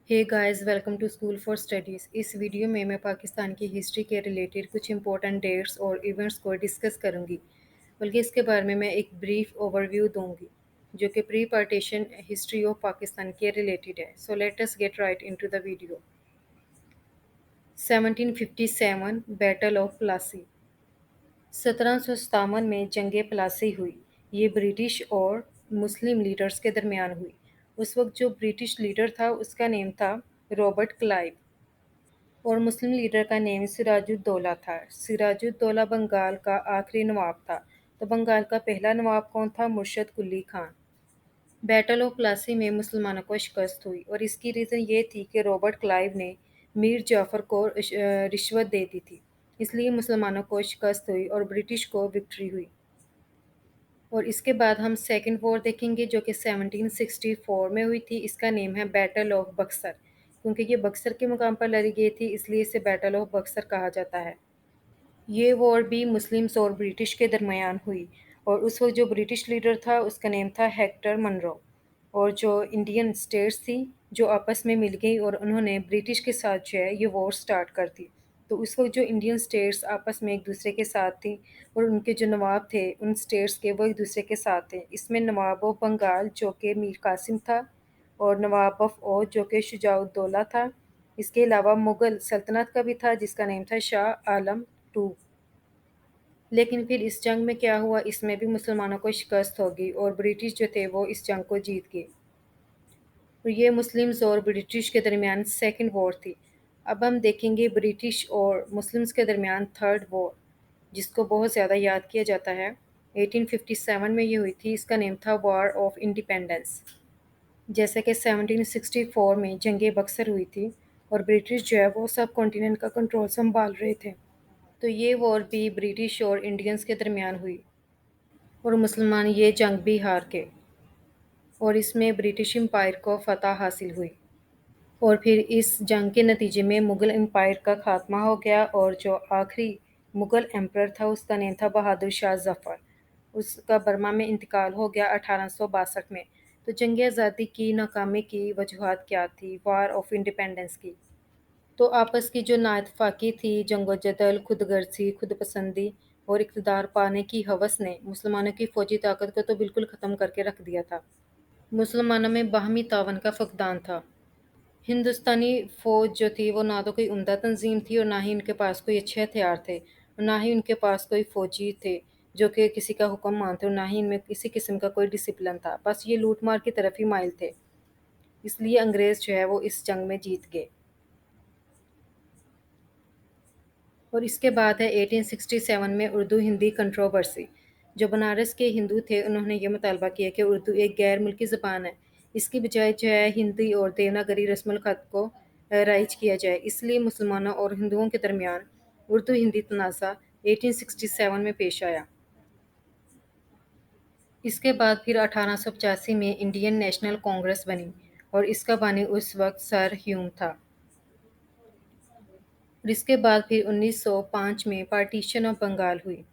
Hey guys welcome to school for studies. इस video में मैं पाकिस्तान की हिस्ट्री के रिलेटेड कुछ इंपॉर्टेंट डेट्स और इवेंट्स को डिस्कस करूंगी। बल्कि इसके बारे में मैं एक ब्रीफ ओवरव्यू दूंगी जो कि pre partition history of Pakistan के रिलेटेड है। So let us get right into the video. 1757 battle of Plassey. 1757 में जंग प्लासी हुई। ये ब्रिटिश और मुस्लिम लीडर्स के दरमियान हुई। उस वक्त जो ब्रिटिश लीडर था उसका नेम था रॉबर्ट क्लाइव और मुस्लिम लीडर का नेम सिराजुद्दौला था। सिराजुद्दौला बंगाल का आखिरी नवाब था। तो बंगाल का पहला नवाब कौन था? मुर्शद कुली खान। बैटल ऑफ प्लासी में मुसलमानों को शिकस्त हुई और इसकी रीज़न ये थी कि रॉबर्ट क्लाइव ने मीर जाफ़र को रिश्वत दे दी थी। इसलिए मुसलमानों को शिकस्त हुई और ब्रिटिश को विक्ट्री हुई। और इसके बाद हम सेकेंड वॉर देखेंगे जो कि 1764 में हुई थी। इसका नेम है बैटल ऑफ बक्सर। क्योंकि ये बक्सर के मुकाम पर लड़ी गई थी इसलिए इसे बैटल ऑफ बक्सर कहा जाता है। ये वॉर भी मुस्लिम्स और ब्रिटिश के दरमियान हुई और उस वक्त जो ब्रिटिश लीडर था उसका नेम था हेक्टर मनरो। और जो इंडियन स्टेट्स थी जो आपस में मिल गई और उन्होंने ब्रिटिश के साथ जो है ये वॉर स्टार्ट कर दी। तो उस वक्त जो इंडियन स्टेट्स आपस में एक दूसरे के साथ थी और उनके जो नवाब थे उन स्टेट्स के वो एक दूसरे के साथ थे। इसमें नवाब ऑफ बंगाल जो कि मीर कासिम था और नवाब ऑफ ओध जो कि शुजाउद्दौला था। इसके अलावा मुग़ल सल्तनत का भी था जिसका नेम था शाह आलम टू। लेकिन फिर इस जंग में क्या हुआ, इसमें भी मुसलमानों को शिकस्त हो गई और ब्रिटिश जो थे वो इस जंग को जीत गए। तो ये मुस्लिम्स और ब्रिटिश के दरमियान सेकंड वॉर थी। अब हम देखेंगे ब्रिटिश और मुस्लिम्स के दरमियान थर्ड वॉर जिसको बहुत ज़्यादा याद किया जाता है। 1857 में ये हुई थी। इसका नेम था वॉर ऑफ इंडिपेंडेंस। जैसे कि 1764 में जंग बक्सर हुई थी और ब्रिटिश जो है वो सब कॉन्टिनेंट का कंट्रोल संभाल रहे थे। तो ये वॉर भी ब्रिटिश और इंडियंस के दरमियान हुई और मुसलमान ये जंग भी हार गए और इसमें ब्रिटिश एम्पायर को फतह हासिल हुई। और फिर इस जंग के नतीजे में मुग़ल एम्पायर का खात्मा हो गया और जो आखिरी मुग़ल एम्परर था उसका नेम था बहादुर शाह ज़फ़र। उसका बर्मा में इंतकाल हो गया 1862 में। तो जंग आज़ादी की नाकामी की वजूहत क्या थी? वार ऑफ इंडिपेंडेंस की। तो आपस की जो नाइतफ़ाक़ी थी, जंगो-जदल, खुदगर्ज़ी, खुदपसंदी और इक़्तिदार पाने की हवस ने मुसलमानों की फ़ौजी ताकत को तो बिल्कुल ख़त्म करके रख दिया था। मुसलमानों में बाहमी तावन का फ़क़दान था। हिंदुस्तानी फ़ौज जो थी वो ना तो कोई उम्दा तंज़ीम थी और ना ही उनके पास कोई अच्छे हथियार थे और ना ही उनके पास कोई फ़ौजी थे जो कि किसी का हुक्म मानते और ना ही इनमें किसी किस्म का कोई डिसिप्लिन था। बस ये लूट मार की तरफ ही माइल थे। इसलिए अंग्रेज़ जो है वो इस जंग में जीत गए। और इसके बाद है 1867 में उर्दू हिंदी कंट्रोवर्सी। जो बनारस के हिंदू थे उन्होंने ये मुतालबा किया कि उर्दू एक गैर मुल्की ज़बान है। इसकी बजाय जो है हिंदी और देवनागरी रस्मुल ख़त को राइज किया जाए। इसलिए मुसलमानों और हिंदुओं के दरमियान उर्दू हिंदी तनाज़ा 1867 में पेश आया। इसके बाद फिर 1885 में इंडियन नेशनल कांग्रेस बनी और इसका बानी उस वक्त सर ह्यूम था। और इसके बाद फिर 1905 में पार्टीशन ऑफ बंगाल हुई।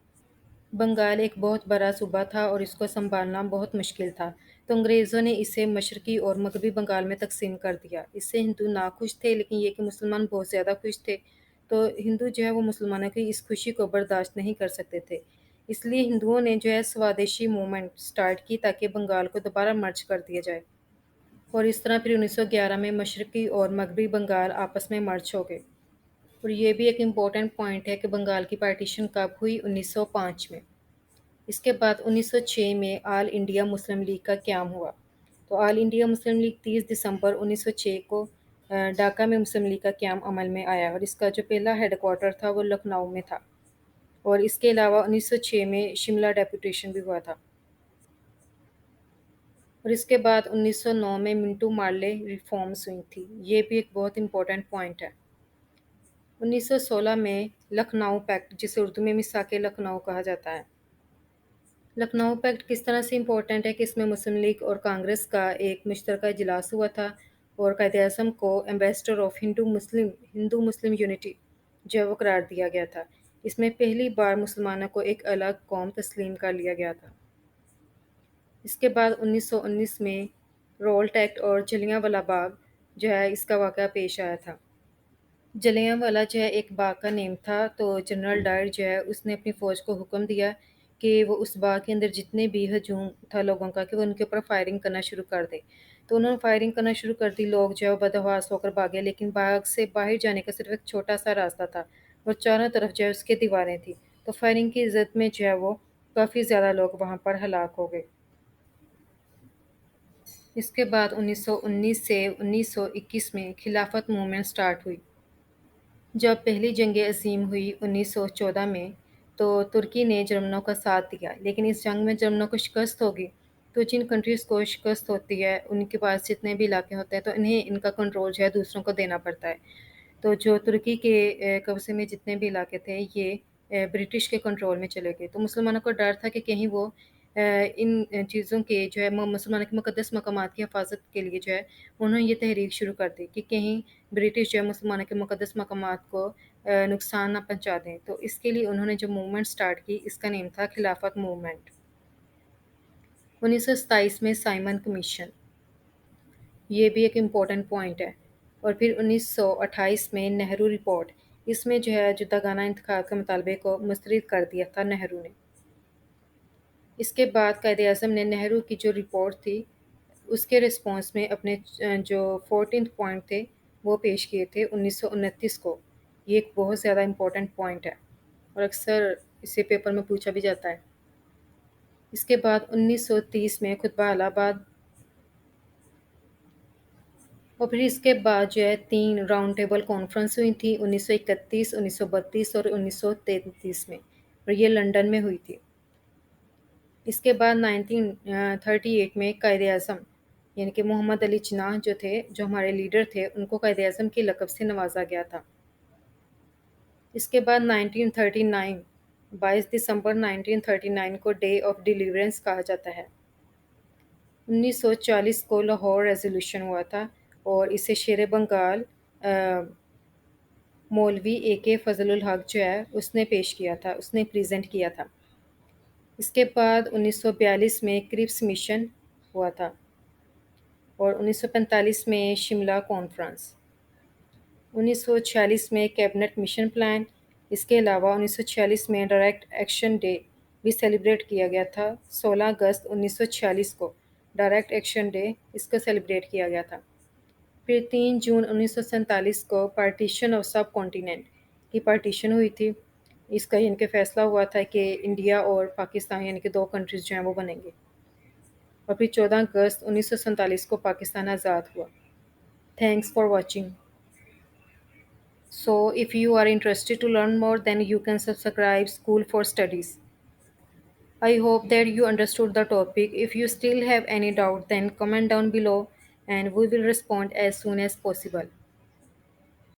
बंगाल एक बहुत बड़ा सूबा था और इसको सँभालना बहुत मुश्किल था। तो अंग्रेज़ों ने इसे मशरक़ी और मग़रबी बंगाल में तक़सीम कर दिया। इससे हिंदू नाखुश थे लेकिन ये कि मुसलमान बहुत ज़्यादा खुश थे। तो हिंदू जो है वो मुसलमानों की इस खुशी को बर्दाश्त नहीं कर सकते थे। इसलिए हिंदुओं ने जो है स्वदेशी मूवमेंट स्टार्ट की ताकि बंगाल को दोबारा मर्ज कर दिया जाए। और इस तरह फिर 1911 में मशरक़ी और मग़रबी बंगाल आपस में मर्ज हो गए। और ये भी एक इम्पॉर्टेंट पॉइंट है कि बंगाल की पार्टीशन कब हुई? 1905 में। इसके बाद 1906 में ऑल इंडिया मुस्लिम लीग का क़याम हुआ। तो ऑल इंडिया मुस्लिम लीग 30 दिसंबर 1906 को ढाका में मुस्लिम लीग का क़याम अमल में आया और इसका जो पहला हेडक्वार्टर था वो लखनऊ में था। और इसके अलावा 1906 में शिमला डेपुटेशन भी हुआ था। और इसके बाद 1909 में मिंटू मार्ले रिफॉर्म्स हुई थी। ये भी एक बहुत इंपॉर्टेंट पॉइंट है। 1916 में लखनऊ पैक्ट जिसे उर्दू में मिसाक लखनऊ कहा जाता है। लखनऊ पैक्ट किस तरह से इम्पोर्टेंट है कि इसमें मुस्लिम लीग और कांग्रेस का एक मुश्तरका इजलास हुआ था और कायद-ए-आज़म को ambassador of Hindu Muslim unity जो है वो करार दिया गया था। इसमें पहली बार मुसलमानों को एक अलग कौम तस्लीम कर लिया गया था। इसके बाद 1919 में रोल्ट एक्ट और जलियांवाला बाग جو ہے اس کا واقعہ پیش آیا تھا۔ جلیاں والا جو ہے ایک باغ کا نیم تھا، تو جنرل ڈائر جو ہے اس نے اپنی فوج کو حکم دیا کہ وہ اس باغ کے اندر جتنے بھی ہجوم تھا لوگوں کا کہ وہ ان کے اوپر فائرنگ کرنا شروع کر دے۔ تو انہوں نے فائرنگ کرنا شروع کر دی، لوگ جو ہے وہ بدحواس ہو کر بھاگے، لیکن باغ سے باہر جانے کا صرف ایک چھوٹا سا راستہ تھا اور چاروں طرف جو ہے اس کے دیواریں تھیں، تو فائرنگ کی عزت میں جو ہے وہ کافی زیادہ لوگ وہاں پر ہلاک ہو گئے۔ اس کے بعد 1919 سے 1921 میں خلافت موومنٹ سٹارٹ ہوئی۔ جب پہلی جنگ عظیم ہوئی 1914 میں، تو ترکی نے جرمنوں کا ساتھ دیا، لیکن اس جنگ میں جرمنوں کو شکست ہوگی۔ تو جن کنٹریز کو شکست ہوتی ہے ان کے پاس جتنے بھی علاقے ہوتے ہیں تو انہیں ان کا کنٹرول جو ہے دوسروں کو دینا پڑتا ہے۔ تو جو ترکی کے قبضے میں جتنے بھی علاقے تھے یہ برٹش کے کنٹرول میں چلے گئے، تو مسلمانوں کو ڈر تھا کہ کہیں وہ ان چیزوں کے جو ہے مسلمانوں کے مقدس مقامات کی حفاظت کے لیے جو ہے انہوں نے یہ تحریک شروع کر دی کہ کہیں برٹش جو ہے مسلمانوں کے مقدس مقامات کو نقصان نہ پہنچا دیں۔ تو اس کے لیے انہوں نے جو موومنٹ سٹارٹ کی اس کا نیم تھا خلافت موومنٹ۔ 1927 میں سائمن کمیشن، یہ بھی ایک امپورٹنٹ پوائنٹ ہے۔ اور پھر 1928 میں نہرو رپورٹ، اس میں جو ہے جداگانہ انتخاب کے مطالبے کو مسترد کر دیا تھا نہرو نے۔ اس کے بعد قائد اعظم نے نہرو کی جو رپورٹ تھی اس کے رسپانس میں اپنے جو 14 پوائنٹ تھے وہ پیش کیے تھے 1929 کو۔ یہ ایک بہت زیادہ امپورٹنٹ پوائنٹ ہے اور اکثر اسے پیپر میں پوچھا بھی جاتا ہے۔ اس کے بعد 1930 میں خطبہ الہ آباد، اور پھر اس کے بعد جو ہے 3 راؤنڈ ٹیبل کانفرنس ہوئی تھی 1931، 1932 اور 1933 میں، اور یہ لندن میں ہوئی تھی۔ اس کے بعد 1938 میں قائد اعظم یعنی کہ محمد علی جناح جو تھے، جو ہمارے لیڈر تھے، ان کو قائد اعظم کی لقب سے نوازا گیا تھا۔ اس کے بعد 1939، 22 دسمبر 1939 کو ڈے آف ڈیلیورنس کہا جاتا ہے۔ 1940 کو لاہور ریزولوشن ہوا تھا اور اسے شیر بنگال مولوی اے کے فضل الحق جو ہے اس نے پیش کیا تھا، اس نے پریزنٹ کیا تھا۔ اس کے بعد 1942 میں کرپس مشن ہوا تھا اور 1945 میں شملہ کانفرنس، 1946 میں کیبنٹ مشن پلان۔ اس کے علاوہ 1946 میں ڈائریکٹ ایکشن ڈے بھی سیلیبریٹ کیا گیا تھا، 16 اگست 1946 کو ڈائریکٹ ایکشن ڈے اس کو سیلیبریٹ کیا گیا تھا۔ پھر 3 جون 1947 کو پارٹیشن آف سب کانٹیننٹ کی پارٹیشن ہوئی تھی، اس کا یعنی کہ فیصلہ ہوا تھا کہ انڈیا اور پاکستان یعنی کہ 2 کنٹریز جو ہیں وہ بنیں گے، اور پھر 14 اگست 1947 کو پاکستان آزاد ہوا۔ Thanks for watching. So if you are interested to learn more, then you can subscribe School for Studies. I hope that you understood the topic. If you still have any doubt, then comment down below and we will respond as soon as possible.